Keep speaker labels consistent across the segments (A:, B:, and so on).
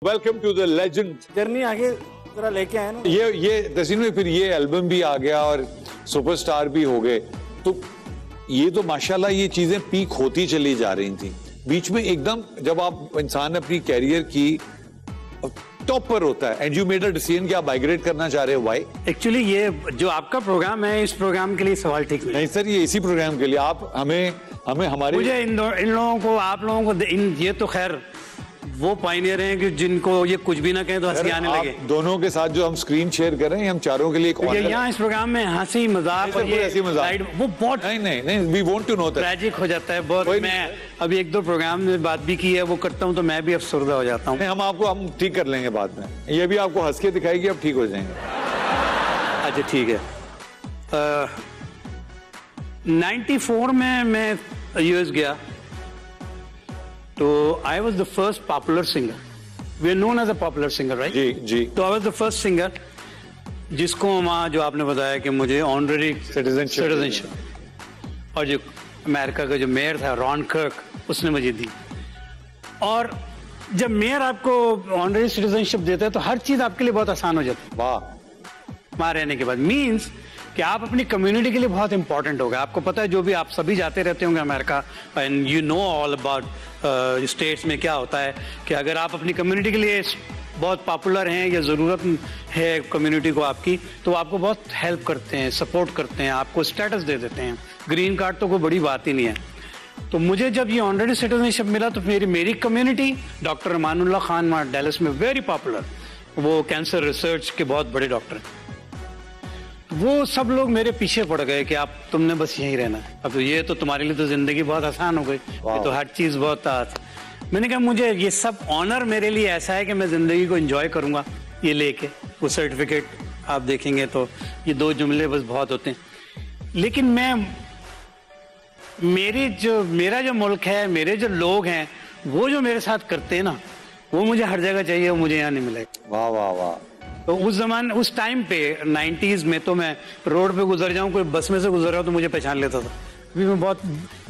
A: Welcome to the legend
B: journey आगे जरा लेके आए ना।
A: ये तस्वीर में फिर ये एल्बम भी आ गया और सुपरस्टार भी हो गए, तो ये तो माशाल्लाह ये चीजें पीक होती चली जा रही थी। बीच में एकदम जब आप इंसान अपनी कैरियर की टॉप पर होता है and you made a decision कि आप माइग्रेट करना चाह रहे हो, व्हाई?
B: एक्चुअली ये जो आपका प्रोग्राम है, इस प्रोग्राम के लिए सवाल ठीक
A: नहीं सर, ये इसी प्रोग्राम के लिए आप हमें हमारे
B: मुझे इन लोगों को, आप लोगों को ये तो खैर वो पायनियर हैं कि जिनको ये कुछ भी ना कहें तो हंसी आने लगे।
A: दोनों के साथ जो हम स्क्रीन शेयर कर रहे हैं, हम चारों के लिए
B: यहाँ इस प्रोग्राम में हंसी मजाक और ये वो बहुत
A: नहीं we want to know that
B: tragic हो जाता है बहुत। मैं अभी एक दो प्रोग्राम में बात भी की है, वो करता हूँ तो मैं भी अफसरदा हो जाता हूँ।
A: हम ठीक कर लेंगे बाद में, ये भी आपको हंस के दिखाएगी, अब ठीक हो जाएंगे।
B: अच्छा ठीक है। 94 में मैं यूएस गया तो I was the first popular singer. We are known as a popular singer, right?
A: जी जी।
B: तो I was the first singer जिसको वहाँ जो आपने बताया कि मुझे ऑनररी सिटीजनशिप और जो अमेरिका का जो मेयर था रॉन कर्क, उसने मुझे दी। और जब मेयर आपको ऑनररी सिटीजनशिप देता है तो हर चीज आपके लिए बहुत आसान हो जाती है।
A: वाह।
B: वहाँ रहने के बाद मीन्स कि आप अपनी कम्युनिटी के लिए बहुत इंपॉर्टेंट हो गए। आपको पता है जो भी आप सभी जाते रहते होंगे America, and you know all about states में क्या होता है कि अगर आप अपनी कम्युनिटी के लिए बहुत पॉपुलर हैं या ज़रूरत है कम्युनिटी को आपकी, तो आपको बहुत हेल्प करते हैं, सपोर्ट करते हैं, आपको स्टेटस दे देते हैं। ग्रीन कार्ड तो कोई बड़ी बात ही नहीं है। तो मुझे जब ये ऑनरेडी सिटीजनशिप मिला तो मेरी कम्युनिटी, डॉक्टर अमानुल्लाह खान वहाँ डेलस में वेरी पॉपुलर, वो कैंसर रिसर्च के बहुत बड़े डॉक्टर, वो सब लोग मेरे पीछे पड़ गए कि आप तुमने बस यहीं रहना है। अब तो ये तो तुम्हारे लिए तो जिंदगी बहुत आसान हो गई, ये तो हर चीज बहुत मैंने कहा मुझे ये सब ऑनर मेरे लिए ऐसा है कि मैं जिंदगी को एंजॉय करूंगा ये लेके। वो सर्टिफिकेट आप देखेंगे तो ये दो जुमले बस बहुत होते हैं, लेकिन मेरा जो मुल्क है, मेरे जो लोग हैं, वो जो मेरे साथ करते हैं ना, वो मुझे हर जगह चाहिए, वो मुझे यहाँ नहीं मिलेगा।
A: वाह वाह वाह।
B: तो उस टाइम पे 90s में तो मैं रोड पे गुजर जाऊं, कोई बस में से गुजर रहा हो तो मुझे पहचान लेता था। अभी मैं बहुत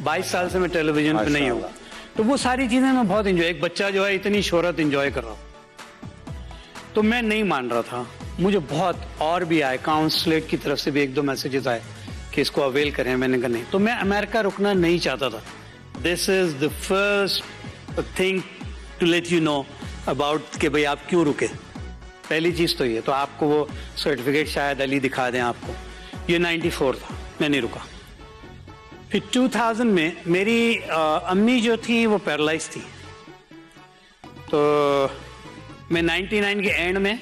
B: 22 साल से मैं टेलीविजन पे नहीं हूँ, तो वो सारी चीजें मैं बहुत एंजॉय, एक बच्चा जो है इतनी शोहरत एंजॉय कर रहा हूँ, तो मैं नहीं मान रहा था। मुझे बहुत और भी आए, काउंसलेट की तरफ से भी एक दो मैसेजेस आए कि इसको अवेल करें। मैंने कहा नहीं, तो मैं अमेरिका रुकना नहीं चाहता था। This is the first thing to let you know about कि भाई आप क्यों रुके। पहली चीज तो ये, तो आपको वो सर्टिफिकेट शायद अली दिखा दें आपको। ये 94 था, मैं नहीं रुका। फिर 2000 में मेरी अम्मी जो थी वो पैरालाइज थी, तो मैं 99 के एंड में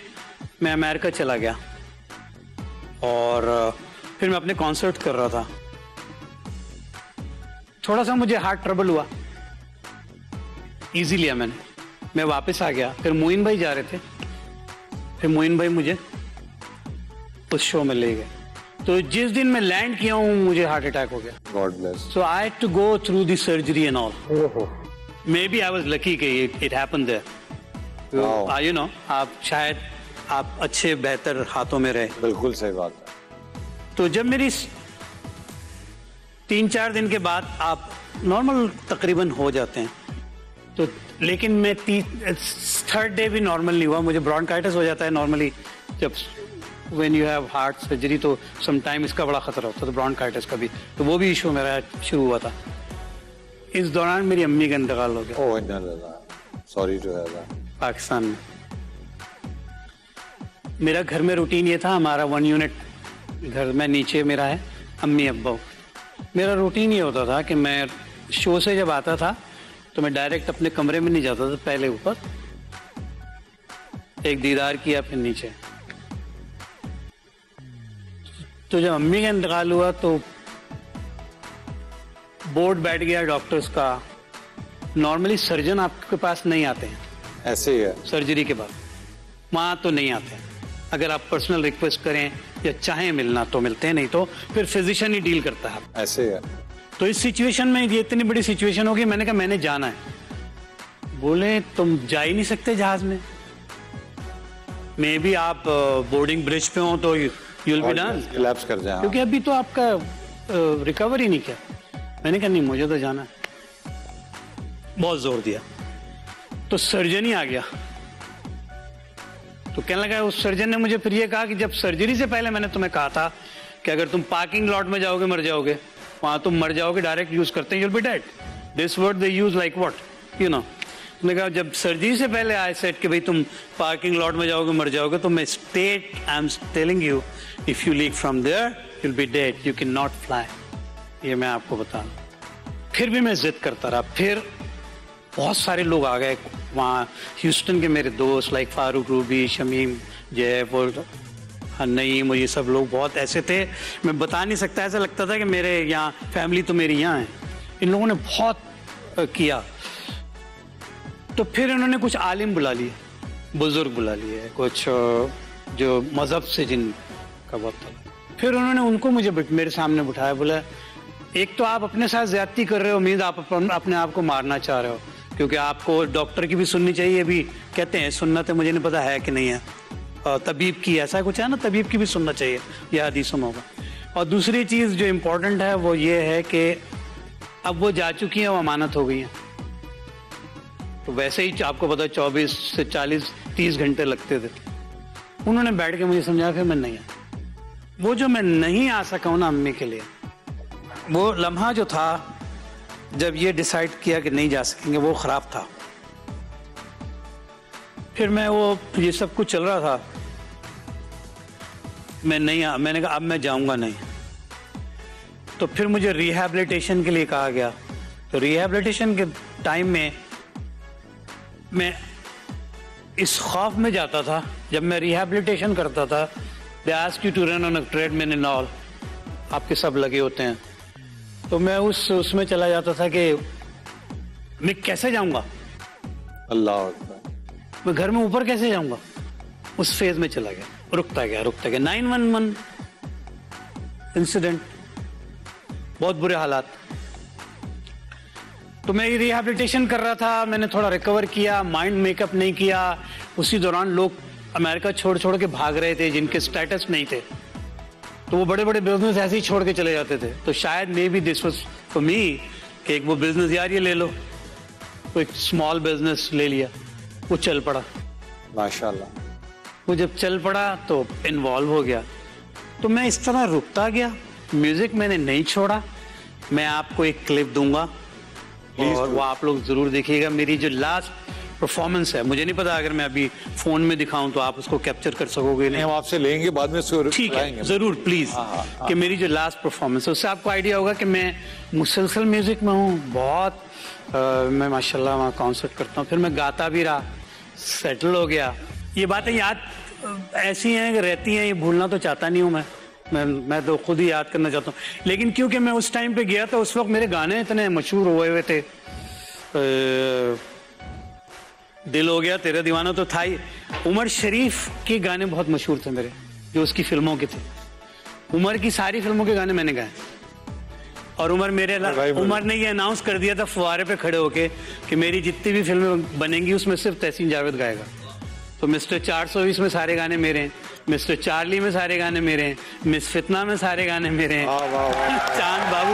B: मैं अमेरिका चला गया और फिर मैं अपने कॉन्सर्ट कर रहा था। थोड़ा सा मुझे हार्ट ट्रबल हुआ, इजी लिया मैंने, मैं वापस आ गया। फिर मोइन भाई जा रहे थे, फिर मोइन भाई मुझे उस शो में ले गए। तो जिस दिन मैं लैंड किया हूँ मुझे हार्ट अटैक हो गया।
A: God bless.
B: So I had to go through the surgery and all. Maybe I was lucky कि it happened there. You know, आप शायद आप अच्छे बेहतर हाथों में रहे।
A: बिल्कुल सही बात है।
B: तो जब मेरी 3-4 दिन के बाद आप नॉर्मल तकरीबन हो जाते हैं, तो लेकिन मैं 3rd डे भी नॉर्मल नहीं हुआ। मुझे ब्रोंकाइटिस हो जाता है नॉर्मली जब when you have heart surgery, तो सम टाइम इसका बड़ा खतरा होता है, तो ब्रोंकाइटिस का भी, तो वो भी इशू मेरा शुरू हुआ था। इस दौरान मेरी अम्मी का इंतकाल हो गया।
A: Oh sorry to hear that.
B: Pakistan में मेरा घर में रूटीन ये था, हमारा 1 यूनिट घर में नीचे मेरा है, अम्मी अब्बा। मेरा रूटीन ये होता था कि मैं शो से जब आता था तो मैं डायरेक्ट अपने कमरे में नहीं जाता था, पहले ऊपर एक दीदार किया फिर नीचे। तो जब अम्मी का इंतकाल हुआ तो बोर्ड बैठ गया डॉक्टर्स का। नॉर्मली सर्जन आपके पास नहीं आते हैं,
A: ऐसे ही है
B: सर्जरी के बाद वहाँ तो नहीं आते हैं। अगर आप पर्सनल रिक्वेस्ट करें या चाहें मिलना तो मिलते हैं, नहीं तो फिर फिजिशियन ही डील करता है।
A: ऐसे है।
B: तो इस सिचुएशन में ये इतनी बड़ी सिचुएशन होगी, मैंने कहा मैंने जाना है। बोले तुम जा ही नहीं सकते जहाज में, मे बी आप बोर्डिंग ब्रिज पे हो तो यूल बी डन,
A: कोलैप्स कर जाए,
B: क्योंकि अभी तो आपका रिकवर ही नहीं किया। मैंने कहा नहीं, मुझे तो जाना है। बहुत जोर दिया तो सर्जन ही आ गया तो कहने लगा, उस सर्जन ने मुझे फिर ये कहा कि जब सर्जरी से पहले मैंने तुम्हें कहा था कि अगर तुम पार्किंग लॉट में जाओगे मर जाओगे, वहां तुम मर जाओगे, डायरेक्ट यूज करते हैं, you'll be dead. This word they use like what, you know. मैंने कहा जब सर्जरी से पहले आई सेड कि भाई तुम पार्किंग लॉट में जाओगे मर जाओगे, तो मैं state I am telling you if you leak from there you'll be dead, you cannot fly. ये मैं आपको बता दूं। फिर भी मैं जिद करता रहा। फिर बहुत सारे लोग आ गए वहाँ, ह्यूस्टन के मेरे दोस्त लाइक फारूक रूबी, शमीम जैफ और नईम और ये सब लोग बहुत ऐसे थे, मैं बता नहीं सकता, ऐसा लगता था कि मेरे यहाँ फैमिली तो मेरी यहाँ है। इन लोगों ने बहुत किया। तो फिर इन्होंने कुछ आलिम बुला लिए, बुजुर्ग बुला लिए, कुछ जो मजहब से जिनका बहुत था। फिर उन्होंने उनको मुझे मेरे सामने बिठाया, बोला एक तो आप अपने साथ ज्यादती कर रहे हो, उम्मीद आप अपने आप को मारना चाह रहे हो, क्योंकि आपको डॉक्टर की भी सुननी चाहिए, भी कहते हैं सुन्नत है, मुझे नहीं पता है कि नहीं है, तबीब की ऐसा कुछ है ना, तबीब की भी सुनना चाहिए, यह हदीसों में होगा। और दूसरी चीज़ जो इम्पोर्टेंट है वो ये है कि अब वो जा चुकी हैं, वो अमानत हो गई हैं, तो वैसे ही आपको पता 24 से 40-30 घंटे लगते थे। उन्होंने बैठ के मुझे समझाया, फिर मैं नहीं आया। वो जो मैं नहीं आ सका हूं ना अम्मी के लिए, वो लम्हा जो था जब ये डिसाइड किया कि नहीं जा सकेंगे, वो खराब था। फिर मैं वो ये सब कुछ चल रहा था, मैं नहीं आ, मैंने कहा अब मैं जाऊंगा नहीं। तो फिर मुझे रिहैबिलिटेशन के लिए कहा गया। तो रिहैबिलिटेशन के टाइम में मैं इस खौफ में जाता था, जब मैं रिहैबिलिटेशन करता था, they ask you to run on a treadmill and all, आपके सब लगे होते हैं, तो मैं उसमें चला जाता था कि मैं कैसे जाऊंगा,
A: अल्लाह अकबर,
B: मैं घर में ऊपर कैसे जाऊंगा, उस फेज में चला गया, रुकता गया 911 इंसिडेंट, बहुत बुरे हालात। तो मैं रिहैबिलिटेशन कर रहा था, मैंने थोड़ा रिकवर किया, माइंड मेकअप नहीं किया। उसी दौरान लोग अमेरिका छोड़ छोड़ के भाग रहे थे जिनके स्टेटस नहीं थे, तो वो बड़े बड़े बिजनेस ऐसे ही छोड़ के चले जाते थे। तो शायद may be this was for me कि एक वो बिजनेस, यार ये ले लो, तो एक स्मॉल बिजनेस ले लिया, वो चल पड़ा
A: माशाल्लाह।
B: वो जब चल पड़ा तो इन्वॉल्व हो गया। तो मैं इस तरह रुकता गया, म्यूजिक मैंने नहीं छोड़ा। मैं आपको एक क्लिप दूंगा और वो आप लोग जरूर देखिएगा। मेरी जो लास्ट परफॉर्मेंस है, मुझे नहीं पता अगर मैं अभी फोन में दिखाऊं तो आप उसको कैप्चर कर सकोगे नहीं,
A: हम आपसे लेंगे बाद में,
B: ठीक है जरूर प्लीज। कि मेरी जो लास्ट परफॉर्मेंस है उससे आपको आइडिया होगा कि मैं मुसलसल म्यूजिक में हूँ बहुत। मैं माशाल्लाह वहाँ कॉन्सर्ट करता हूँ, फिर मैं गाता भी रहा, सेटल हो गया। ये बातें याद ऐसी हैं कि रहती हैं, ये भूलना तो चाहता नहीं हूँ मैं तो खुद ही याद करना चाहता हूँ। लेकिन क्योंकि मैं उस टाइम पे गया था, उस वक्त मेरे गाने इतने मशहूर हुए थे, दिल हो गया, तेरा दीवाना तो था ही। उमर शरीफ के गाने बहुत मशहूर थे मेरे, जो उसकी फिल्मों के थे। उमर की सारी फिल्मों के गाने मैंने गाए, और उमर ने ये अनाउंस कर दिया था फुवारे पे खड़े होके कि मेरी जितनी भी फिल्में बनेंगी उसमें सिर्फ तहसीन जावेद गाएगा। तो मिस्टर 420 में सारे गाने मेरे हैं, मिस्टर चार्ली में सारे गाने मेरे हैं, मिस फितना में सारे गाने मेरे हैं, चांद बाबू